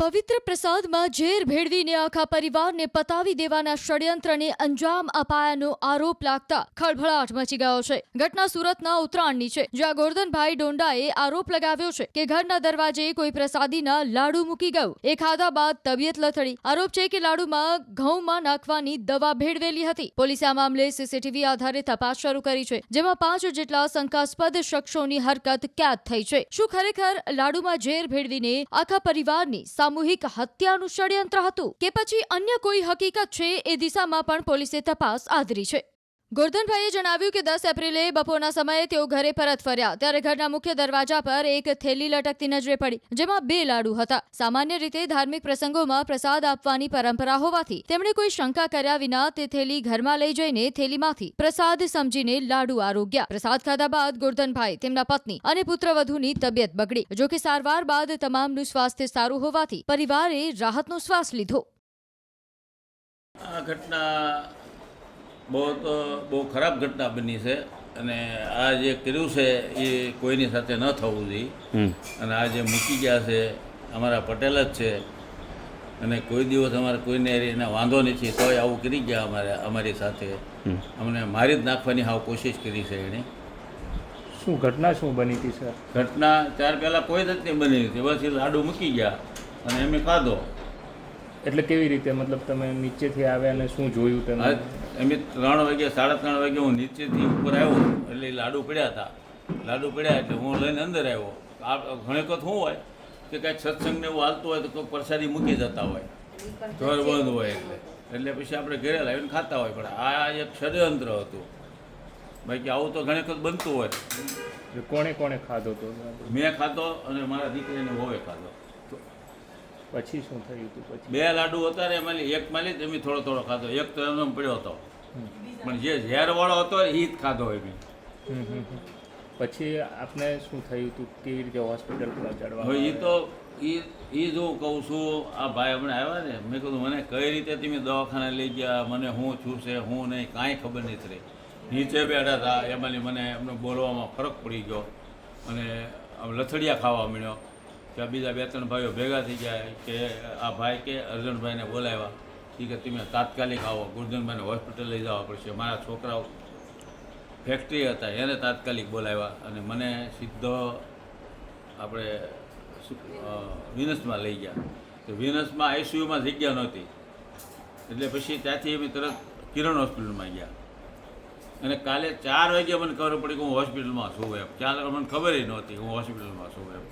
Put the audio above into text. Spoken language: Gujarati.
પવિત્ર પ્રસાદમાં ઝેર ભેળવીને આખા પરિવારને પતાવી દેવાના ષડયંત્રને અંજામ અપાયાનો આરોપ લાગતા ખળભળાટ મચી ગયો છે। ઘટના સુરતના ઉત્તરાયણની છે, જ્યાં ગોરધનભાઈ ડોંડાએ આરોપ લગાવ્યો છે કે ઘરના દરવાજે કોઈ પ્રસાદીના લાડુ મૂકી ગયું। એ ખાધા બાદ તબિયત લથડી। આરોપ છે કે લાડુમાં ઘઉંમાં નાખવાની દવા ભેળવેલી હતી। પોલીસે આ મામલે સીસીટીવી આધારે તપાસ શરૂ કરી છે, જેમાં 5 જેટલા શંકાસ્પદ શખ્સોની હરકત કેદ થઈ છે। શું ખરેખર લાડુમાં ઝેર ભેળવીને આખા પરિવારની સામૂહિક હત્યાનું ષડયંત્ર હતું કે પછી અન્ય કોઈ હકીકત છે? એ દિશામાં પણ પોલીસે તપાસ આદરી છે। ગોરધનભાઈએ જણાવ્યું કે 10 એપ્રિલે બપોરના સમયે તેઓ ઘરે પરત ફર્યા ત્યારે ઘરના મુખ્ય દરવાજા પર એક થેલી લટકતી નજરે પડી, જેમાં 2 લાડુ હતા। સામાન્ય રીતે ધાર્મિક પ્રસંગોમાં પ્રસાદ આપવાની પરંપરા હોવાથી તેમણે કોઈ શંકા કર્યા વિના તે થેલી ઘરમાં લઈ જઈને થેલીમાંથી પ્રસાદ સમજીને લાડુ આરોગ્યા। પ્રસાદ ખાધા બાદ ગોરધનભાઈ, તેમના પત્ની અને પુત્રવધૂની તબિયત બગડી। જો કે સારવાર બાદ તમામનું સ્વાસ્થ્ય સારું હોવાથી પરિવારે રાહતનો શ્વાસ લીધો। આ ઘટના બહુ ખરાબ ઘટના બની છે અને આ જે કર્યું છે એ કોઈની સાથે ન થવું જોઈએ। અને આ જે મૂકી ગયા છે અમારા પટેલ જ છે અને કોઈ દિવસ અમારે કોઈને એને વાંધો નથી, તોય આવું કરી ગયા અમારી સાથે। અમને મારી જ નાખવાની હાવ કોશિશ કરી છે એણે। શું ઘટના શું બની હતી સર? ઘટના ત્યાર પહેલાં કોઈ જ નથી બની હતી, બસ એ લાડુ મૂકી ગયા અને એમે ખાધો। એટલે કેવી રીતે, મતલબ તમે નીચેથી આવ્યા અને શું જોયું તમે? એમ 3 વાગે 3:30 વાગે હું નીચેથી ઉપર આવ્યો એટલે લાડુ પડ્યા હતા। લાડુ પડ્યા એટલે હું લઈને અંદર આવ્યો। આ ઘણી વખત શું હોય કે કાંઈક સત્સંગને એવું હાલતું હોય તો કોઈ પ્રસાદી મૂકી જતા હોય, ઘર બંધ હોય એટલે પછી આપણે ઘરે લાવીને ખાતા હોય, પણ આ એક ષડયંત્ર હતું। બાકી આવું તો ઘણી વખત બનતું હોય। કોણે કોણે ખાધો તો? મેં ખાધો અને મારા દીકરીને વહુએ ખાધો। પછી શું થયું હતું? પછી 2 લાડુ હતા ને એમાંથી એક માલી તમે થોડો ખાધો, એક તો એમનો પડ્યો હતો, પણ જે ઝેરવાળો હતો એ જ ખાધો એમ। પછી આપને શું થયું હતું? કેવી રીતે હોસ્પિટલ પહોંચાડવા? હવે એ તો એ જો કહું છું, આ ભાઈ હમણાં આવ્યા ને, મેં કીધું મને કઈ રીતે તમે દવાખાને લઈ ગયા, મને શું છું છે હું નહીં કાંઈ ખબર નથી રહી। નીચે બેઠા હતા એમાંની મને એમને બોલવામાં ફરક પડી ગયો અને આમ લથડિયા ખાવા મળ્યો કે બીજા 2-3 ભાઈઓ ભેગા થઈ ગયા કે આ ભાઈ કે અર્જુનભાઈને બોલાવ્યા કે તમે તાત્કાલિક આવો, ગોરધનભાઈને હોસ્પિટલ લઈ જવા પડશે। મારા છોકરાઓ ફેક્ટરી હતા એને તાત્કાલિક બોલાવ્યા અને મને સીધો આપણે વિનસમાં લઈ ગયા। તો વિનસમાં આઈસીયુમાં જગ્યા નહોતી એટલે પછી ત્યાંથી અમે તરત કિરણ હોસ્પિટલમાં ગયા અને કાલે 4 વાગ્યે મને ખબર પડી કે હું હોસ્પિટલમાં છું એમ। ક્યાં મને ખબર નહોતી હું હોસ્પિટલમાં છું એમ।